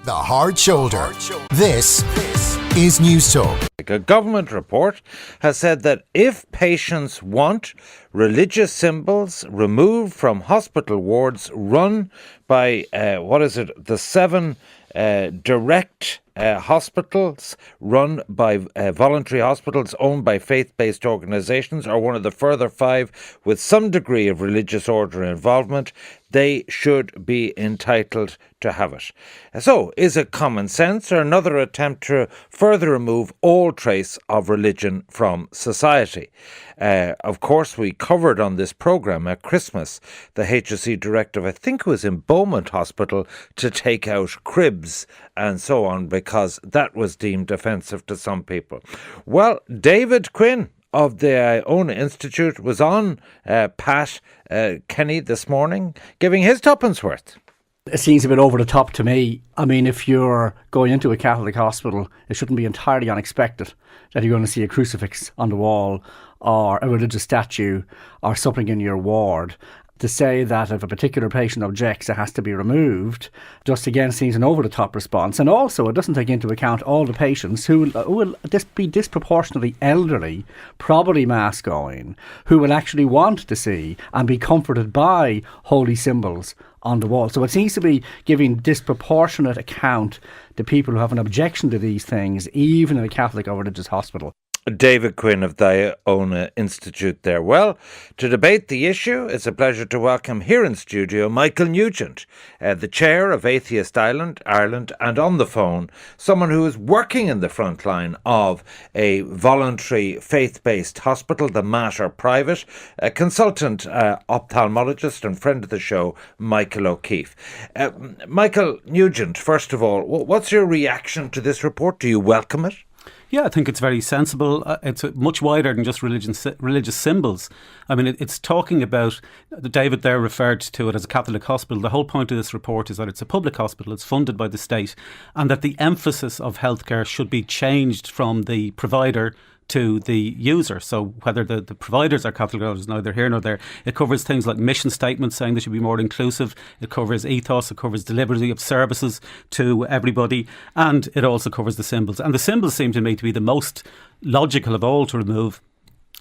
The Hard Shoulder. This is Newstalk. A government report has said that if patients want religious symbols removed from hospital wards run by, the 7 direct hospitals run by voluntary hospitals owned by faith-based organisations, or one of the further 5 with some degree of religious order involvement, they should be entitled to have it. So, is it common sense or another attempt to further remove all trace of religion from society? Of course, we covered on this programme at Christmas the HSE directive, I think it was in Beaumont Hospital, to take out cribs and so on because that was deemed offensive to some people. Well, David Quinn of the Iona Institute was on Pat Kenny this morning, giving his tuppence worth. It seems a bit over the top to me. I mean, if you're going into a Catholic hospital, it shouldn't be entirely unexpected that you're going to see a crucifix on the wall or a religious statue or something in your ward. To say that if a particular patient objects, it has to be removed, just again seems an over-the-top response. And also, it doesn't take into account all the patients who will be disproportionately elderly, probably mass-going, who will actually want to see and be comforted by holy symbols on the wall. So it seems to be giving disproportionate account to people who have an objection to these things, even in a Catholic or religious hospital. David Quinn of the Iona Institute there. Well, to debate the issue, it's a pleasure to welcome here in studio Michael Nugent, the chair of Atheist Ireland, and on the phone, someone who is working in the front line of a voluntary faith-based hospital, the Mater Private, a consultant ophthalmologist and friend of the show, Michael O'Keefe. Michael Nugent, first of all, what's your reaction to this report? Do you welcome it? Yeah, I think it's very sensible. It's much wider than just religious symbols. I mean, it's talking about, David there referred to it as a Catholic hospital. The whole point of this report is that it's a public hospital, it's funded by the state, and that the emphasis of healthcare should be changed from the provider to the user. So whether the providers are Catholic or is neither here nor there. It covers things like mission statements saying they should be more inclusive. It covers ethos. It covers delivery of services to everybody. And it also covers the symbols. And the symbols seem to me to be the most logical of all to remove.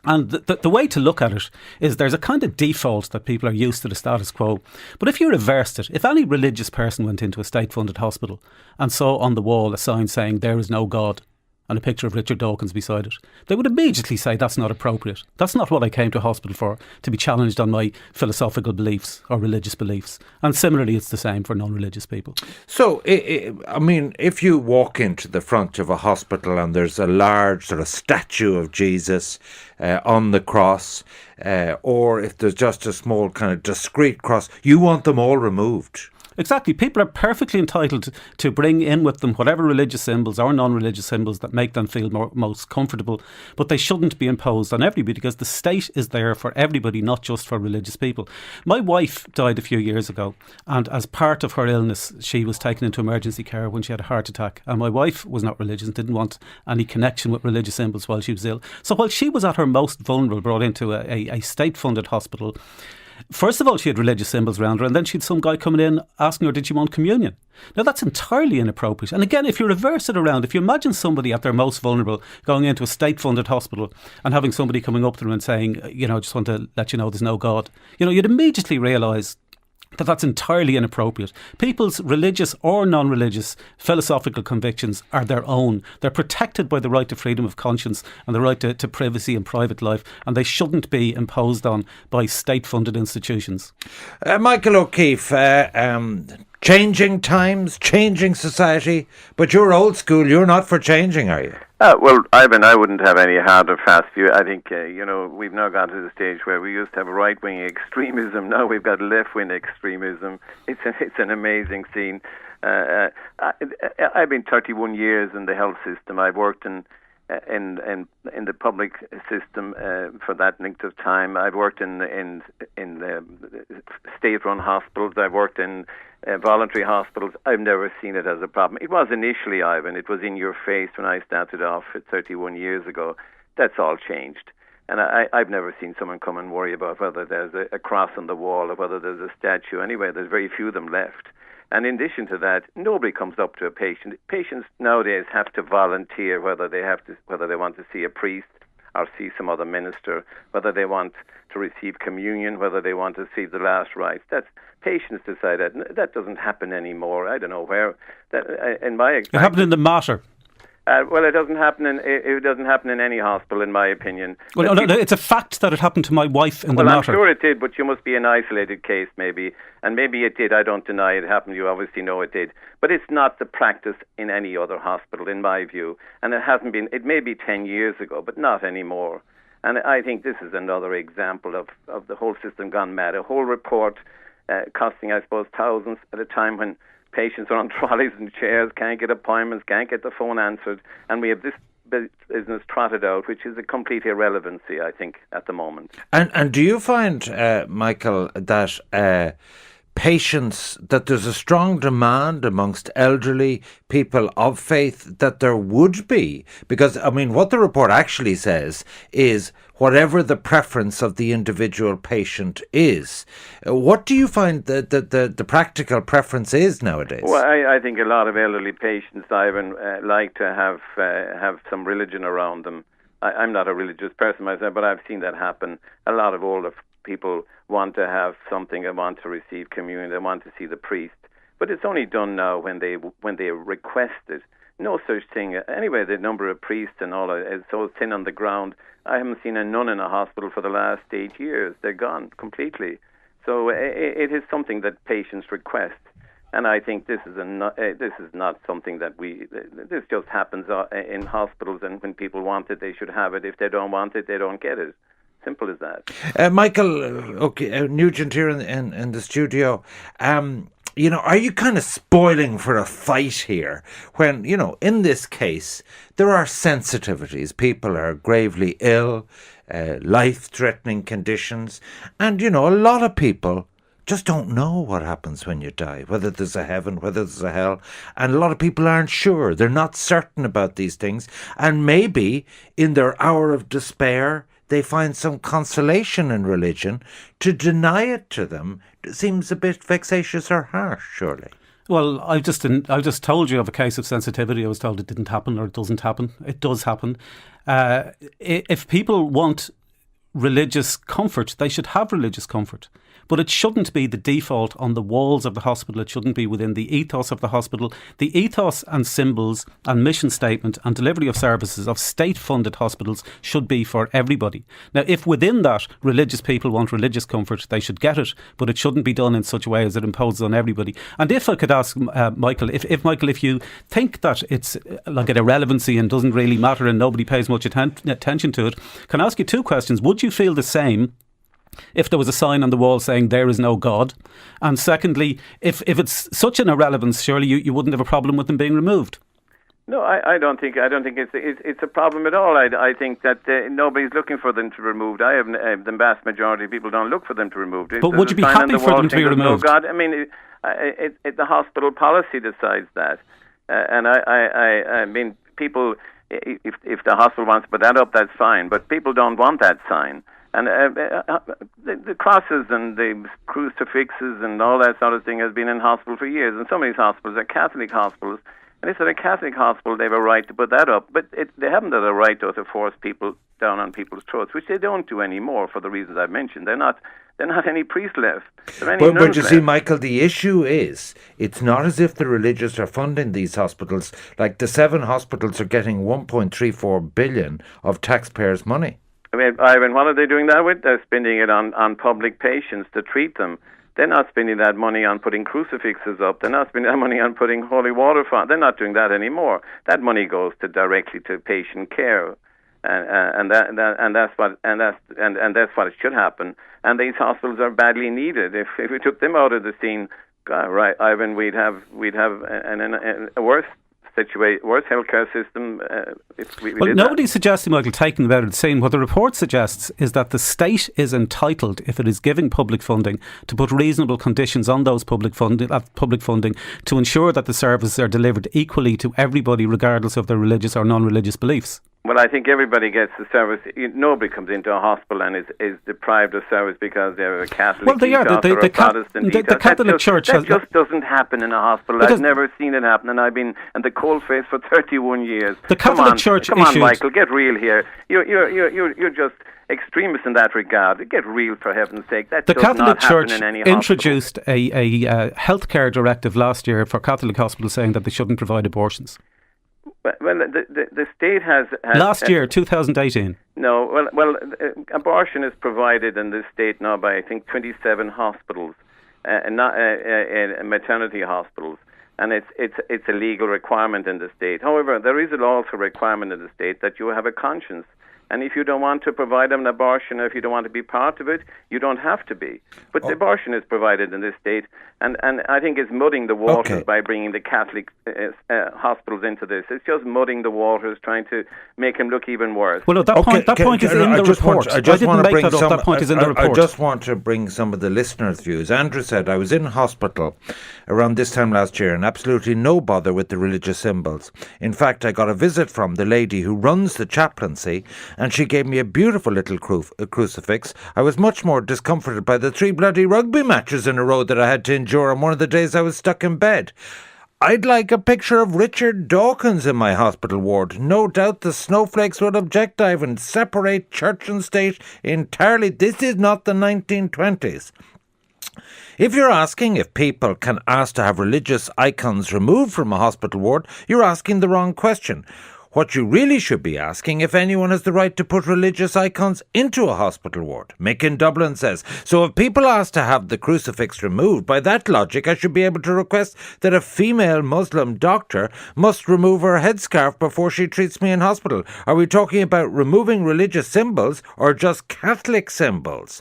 And the way to look at it is there's a kind of default that people are used to the status quo. But if you reversed it, if any religious person went into a state-funded hospital and saw on the wall a sign saying there is no God, and a picture of Richard Dawkins beside it, they would immediately say that's not appropriate. That's not what I came to hospital for, to be challenged on my philosophical beliefs or religious beliefs. And similarly, it's the same for non-religious people. So, I mean, if you walk into the front of a hospital and there's a large sort of statue of Jesus on the cross, or if there's just a small kind of discreet cross, you want them all removed. Exactly. People are perfectly entitled to bring in with them whatever religious symbols or non-religious symbols that make them feel most comfortable, but they shouldn't be imposed on everybody because the state is there for everybody, not just for religious people. My wife died a few years ago, and as part of her illness, she was taken into emergency care when she had a heart attack. And my wife was not religious and didn't want any connection with religious symbols while she was ill. So while she was at her most vulnerable, brought into a state-funded hospital, first of all, she had religious symbols around her, and then she had some guy coming in asking her, did she want communion? Now, that's entirely inappropriate. And again, if you reverse it around, if you imagine somebody at their most vulnerable going into a state-funded hospital and having somebody coming up to them and saying, I just want to let you know there's no God, you'd immediately realise that that's entirely inappropriate. People's religious or non-religious philosophical convictions are their own. They're protected by the right to freedom of conscience and the right to privacy and private life, and they shouldn't be imposed on by state-funded institutions. Michael O'Keefe, changing times, changing society, but you're old school, you're not for changing, are you? Well, Ivan, I wouldn't have any hard or fast view. I think, we've now gone to the stage where we used to have right-wing extremism. Now we've got left-wing extremism. It's an amazing scene. I've been 31 years in the health system. I've worked in the public system for that length of time. I've worked in the state-run hospitals. I've worked in voluntary hospitals. I've never seen it as a problem. It was initially, Ivan, it was in your face when I started off 31 years ago. That's all changed. And I've never seen someone come and worry about whether there's a cross on the wall or whether there's a statue. Anyway, there's very few of them left. And in addition to that, nobody comes up to a patient. Patients nowadays have to volunteer whether they want to see a priest or see some other minister, whether they want to receive communion, whether they want to see the last rites. That's patients decide that. That doesn't happen anymore. I don't know where. In my experience, it happened in the Mater. Well, it doesn't happen in any hospital, in my opinion. Well, no, it's a fact that it happened to my wife in the Mater. Well, I'm sure it did, but you must be an isolated case, maybe. And maybe it did. I don't deny it happened. You obviously know it did. But it's not the practice in any other hospital, in my view. And it hasn't been. It may be 10 years ago, but not anymore. And I think this is another example of the whole system gone mad. A whole report costing, I suppose, thousands at a time when patients are on trolleys and chairs, can't get appointments, can't get the phone answered, and we have this business trotted out, which is a complete irrelevancy, I think, at the moment. And do you find, Michael, that patients, that there's a strong demand amongst elderly people of faith that there would be? Because, I mean, what the report actually says is whatever the preference of the individual patient is. What do you find that the practical preference is nowadays? Well, I think a lot of elderly patients, Ivan, like to have some religion around them. I'm not a religious person myself, but I've seen that happen. A lot of older people want to have something, they want to receive communion, they want to see the priest. But it's only done now when they request it. No such thing. Anyway, the number of priests and all is so thin on the ground. I haven't seen a nun in a hospital for the last 8 years. They're gone completely. So it is something that patients request. And I think this is not something that this just happens in hospitals, and when people want it, they should have it. If they don't want it, they don't get it. Simple as that. Michael, Nugent here in the studio. Are you kind of spoiling for a fight here when, in this case, there are sensitivities. People are gravely ill, life-threatening conditions. And, a lot of people just don't know what happens when you die, whether there's a heaven, whether there's a hell. And a lot of people aren't sure. They're not certain about these things. And maybe in their hour of despair, they find some consolation in religion. To deny it to them seems a bit vexatious or harsh, surely. Well, I just told you of a case of sensitivity. I was told it didn't happen or it doesn't happen. It does happen. If people want religious comfort, they should have religious comfort. But it shouldn't be the default on the walls of the hospital. It shouldn't be within the ethos of the hospital. The ethos and symbols and mission statement and delivery of services of state-funded hospitals should be for everybody. Now, if within that religious people want religious comfort, they should get it, but it shouldn't be done in such a way as it imposes on everybody. And if I could ask Michael, if you think that it's like an irrelevancy and doesn't really matter and nobody pays much attention to it, can I ask you two questions? Would you feel the same if there was a sign on the wall saying there is no God? And secondly, if it's such an irrelevance, surely you wouldn't have a problem with them being removed. No, I don't think it's a problem at all. I think that nobody's looking for them to be removed. The vast majority of people don't look for them to be removed. But would you be happy for them to be removed? No God. I mean, the hospital policy decides that, and I mean, people. If the hospital wants to put that up, that's fine. But people don't want that sign. And the crosses and the crucifixes and all that sort of thing has been in hospital for years. And some of these hospitals are Catholic hospitals. And if they're a Catholic hospital, they have a right to put that up. But they haven't had a right to force people down on people's throats, which they don't do anymore for the reasons I've mentioned. They're not any priests left. But you see, Michael, the issue is it's not as if the religious are funding these hospitals. Like the 7 hospitals are getting 1.34 billion of taxpayers' money. I mean, Ivan, what are they doing that with? They're spending it on public patients to treat them. They're not spending that money on putting crucifixes up. They're not spending that money on putting holy water fountains. They're not doing that anymore. That money goes directly to patient care, and that's what it should happen. And these hospitals are badly needed. If we took them out of the scene, right, Ivan, we'd have a worse healthcare system. Nobody's suggesting, Michael, taking them out of the scene. What the report suggests is that the state is entitled, if it is giving public funding, to put reasonable conditions on those public funding to ensure that the services are delivered equally to everybody, regardless of their religious or non-religious beliefs. Well, I think everybody gets the service. Nobody comes into a hospital and is deprived of service because they're a Catholic Well, they are. ethos or a Protestant ethos. The Catholic Church that just doesn't happen in a hospital. I've never seen it happen, and I've been in the coalface for 31 years. The Catholic Church Come on, Michael, get real here. You're just extremists in that regard. Get real, for heaven's sake. That the does Catholic not Church happen in any introduced a healthcare directive last year for Catholic hospitals saying that they shouldn't provide abortions. Well, the state has last year, 2018. No, well, abortion is provided in this state now by I think 27 hospitals, not maternity hospitals, and it's a legal requirement in the state. However, there is also a requirement in the state that you have a conscience. And if you don't want to provide an abortion, or if you don't want to be part of it, you don't have to be. But the abortion is provided in this state, and I think it's muddying the waters by bringing the Catholic hospitals into this. It's just muddying the waters, trying to make them look even worse. Well, no, that point is in the report. I didn't make that up. That point is in the report. I just want to bring some of the listeners' views. Andrew said, I was in hospital around this time last year and absolutely no bother with the religious symbols. In fact, I got a visit from the lady who runs the chaplaincy, and she gave me a beautiful little crucifix. I was much more discomforted by the 3 bloody rugby matches in a row that I had to endure on one of the days I was stuck in bed. I'd like a picture of Richard Dawkins in my hospital ward. No doubt the snowflakes would object, Ivan. Separate church and state entirely. This is not the 1920s. If you're asking if people can ask to have religious icons removed from a hospital ward, you're asking the wrong question. What you really should be asking if anyone has the right to put religious icons into a hospital ward. Mick in Dublin says, so if people ask to have the crucifix removed, by that logic I should be able to request that a female Muslim doctor must remove her headscarf before she treats me in hospital. Are we talking about removing religious symbols or just Catholic symbols?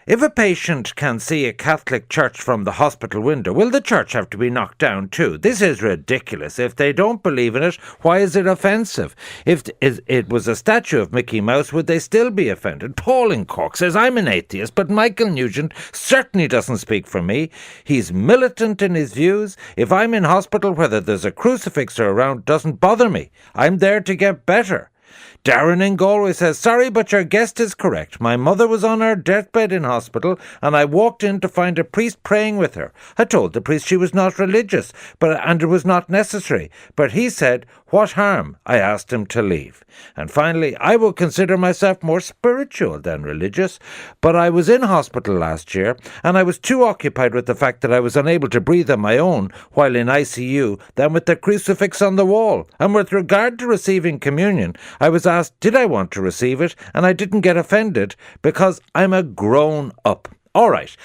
If a patient can see a Catholic church from the hospital window, will the church have to be knocked down too? This is ridiculous. If they don't believe in it, why is it offensive? If it was a statue of Mickey Mouse, would they still be offended? Paul in Cork says, I'm an atheist, but Michael Nugent certainly doesn't speak for me. He's militant in his views. If I'm in hospital, whether there's a crucifix or around doesn't bother me. I'm there to get better. Darren in Galway says, sorry, but your guest is correct. My mother was on her deathbed in hospital and I walked in to find a priest praying with her. I told the priest she was not religious and it was not necessary. But he said, what harm? I asked him to leave. And finally, I will consider myself more spiritual than religious, but I was in hospital last year and I was too occupied with the fact that I was unable to breathe on my own while in ICU than with the crucifix on the wall. And with regard to receiving communion, I was asked, did I want to receive it? And I didn't get offended because I'm a grown up. All right.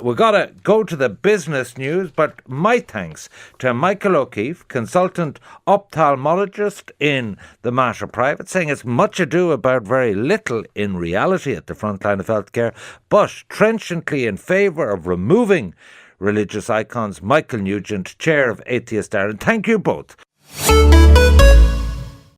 We've got to go to the business news, but my thanks to Michael O'Keefe, consultant ophthalmologist in the Mater Private, saying it's much ado about very little in reality at the front line of healthcare, but trenchantly in favour of removing religious icons. Michael Nugent, Chair of Atheist Ireland. Thank you both.